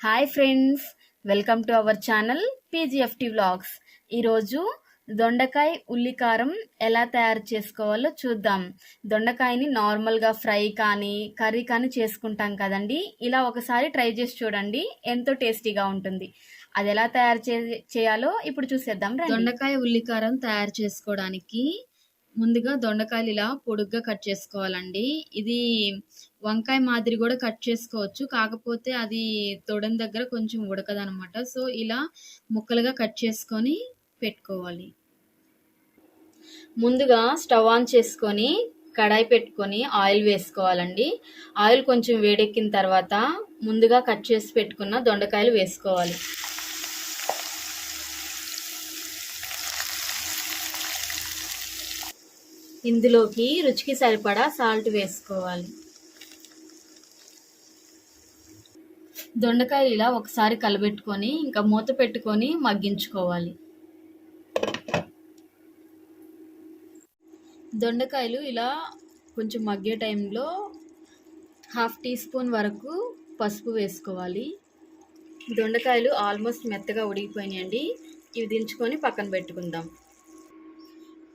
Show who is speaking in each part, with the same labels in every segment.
Speaker 1: Hi friends, welcome to our channel PGFT vlogs. ఈరోజు దొండకాయ ఉల్లికారం ఎలా తయారు చేసుకోవాలో చూద్దాం. దొండకాయని నార్మల్గా ఫ్రై కానీ కర్రీ కానీ చేసుకుంటాం కదండి. ఇలా ఒకసారి ట్రై చేసి చూడండి, ఎంతో టేస్టీగా ఉంటుంది. అది ఎలా తయారు చేయాలో ఇప్పుడు చూసేద్దాం.
Speaker 2: దొండకాయ ఉల్లికారం తయారు చేసుకోవడానికి ముందుగా దొండకాయలు ఇలా పొడుగ్గా కట్ చేసుకోవాలండి. ఇది వంకాయ మాదిరి కూడా కట్ చేసుకోవచ్చు, కాకపోతే అది తొడని దగ్గర కొంచెం ఉడకదనమాట. సో ఇలా ముక్కలుగా కట్ చేసుకొని పెట్టుకోవాలి.
Speaker 1: ముందుగా స్టవ్ ఆన్ చేసుకొని కడాయి పెట్టుకొని ఆయిల్ వేసుకోవాలండి. ఆయిల్ కొంచెం వేడెక్కిన తర్వాత ముందుగా కట్ చేసి పెట్టుకున్న దొండకాయలు వేసుకోవాలి. ఇందులోకి రుచికి సరిపడా సాల్ట్ వేసుకోవాలి. దొండకాయలు ఇలా ఒకసారి కలబెట్టుకొని ఇంకా మూత పెట్టుకొని మగ్గించుకోవాలి. దొండకాయలు ఇలా కొంచెం మగ్గే టైంలో 1/2 టీ స్పూన్ వరకు పసుపు వేసుకోవాలి. దొండకాయలు ఆల్మోస్ట్ మెత్తగా ఉడికిపోయినాయండి. ఇవి దించుకొని పక్కన పెట్టుకుందాం.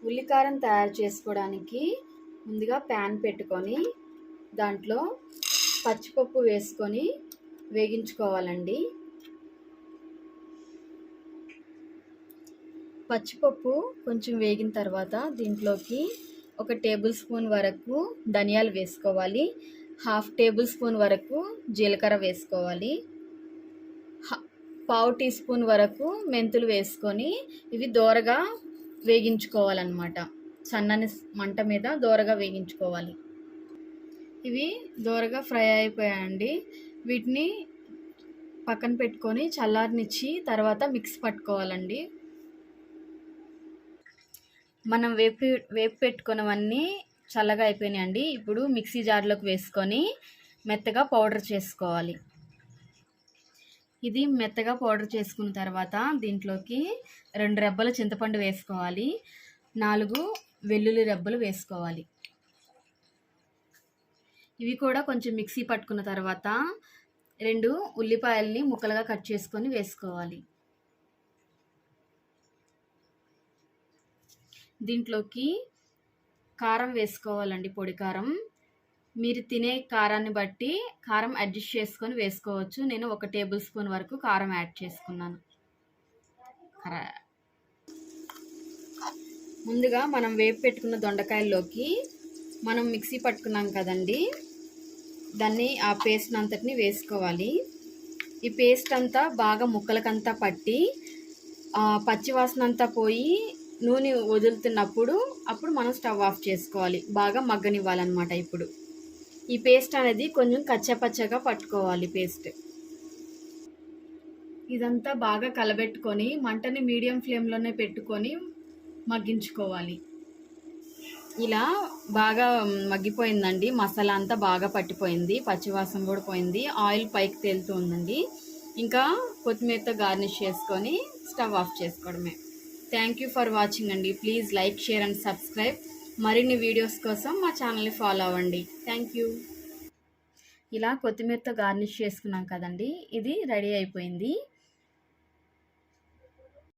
Speaker 1: ఉల్లికారం తయారు చేసుకోవడానికి ముందుగా ప్యాన్ పెట్టుకొని దాంట్లో పచ్చిపప్పు వేసుకొని వేగించుకోవాలండి. పచ్చిపప్పు కొంచెం వేగిన తర్వాత దీంట్లోకి 1 టేబుల్ స్పూన్ వరకు ధనియాలు వేసుకోవాలి. 1/2 టేబుల్ స్పూన్ వరకు జీలకర్ర వేసుకోవాలి. 1/4 టీ స్పూన్ వరకు మెంతులు వేసుకొని ఇవి దోరగా వేగించుకోవాలన్నమాట. సన్నని మంట మీద దోరగా వేగించుకోవాలి. ఇవి దోరగా ఫ్రై అయిపోయాయండి. వీటిని పక్కన పెట్టుకొని చల్లారనిచ్చి తర్వాత మిక్స్ పట్టుకోవాలండి. మనం వేపి పెట్టుకున్నవన్నీ చల్లగా అయిపోయినాయండి. ఇప్పుడు మిక్సీ జార్లోకి వేసుకొని మెత్తగా పౌడర్ చేసుకోవాలి. ఇది మెత్తగా పౌడర్ చేసుకున్న తర్వాత దీంట్లోకి 2 రెబ్బల చింతపండు వేసుకోవాలి. 4 వెల్లుల్లి రెబ్బలు వేసుకోవాలి. ఇవి కూడా కొంచెం మిక్సీ పట్టుకున్న తర్వాత 2 ఉల్లిపాయల్ని ముక్కలుగా కట్ చేసుకొని వేసుకోవాలి. దీంట్లోకి కారం వేసుకోవాలండి, పొడి కారం. మీరు తినే కారాన్ని బట్టి కారం అడ్జస్ట్ చేసుకొని వేసుకోవచ్చు. నేను 1 టేబుల్ స్పూన్ వరకు కారం యాడ్ చేసుకున్నాను. ముందుగా మనం వేపి పెట్టుకున్న దొండకాయల్లోకి మనం మిక్సీ పట్టుకున్నాం కదండి, దాన్ని ఆ పేస్ట్ అంతటిని వేసుకోవాలి. ఈ పేస్ట్ అంతా బాగా ముక్కలకంతా పట్టి పచ్చివాసన అంతా పోయి నూనె వదులుతున్నప్పుడు అప్పుడు మనం స్టవ్ ఆఫ్ చేసుకోవాలి. బాగా మగ్గనివ్వాలన్నమాట. ఇప్పుడు ఈ పేస్ట్ అనేది కొంచెం కచ్చపచ్చగా పట్టుకోవాలి. పేస్ట్ ఇదంతా బాగా కలబెట్టుకొని మంటని మీడియం ఫ్లేమ్లోనే పెట్టుకొని మగ్గించుకోవాలి. ఇలా బాగా మగ్గిపోయిందండి. మసాలా అంతా బాగా పట్టిపోయింది, పచ్చివాసన కూడా పోయింది, ఆయిల్ పైకి తేలుతూ ఉందండి. ఇంకా కొత్తిమీరతో గార్నిష్ చేసుకొని స్టవ్ ఆఫ్ చేసుకోవడమే. థ్యాంక్ యూ ఫర్ వాచింగ్ అండి. Please like, share and subscribe. మరిన్ని వీడియోస్ కోసం మా ఛానల్ని ఫాలో అవ్వండి. Thank you. ఇలా కొత్తిమీరతో గార్నిష్ చేసుకున్నాం కదండి, ఇది రెడీ అయిపోయింది.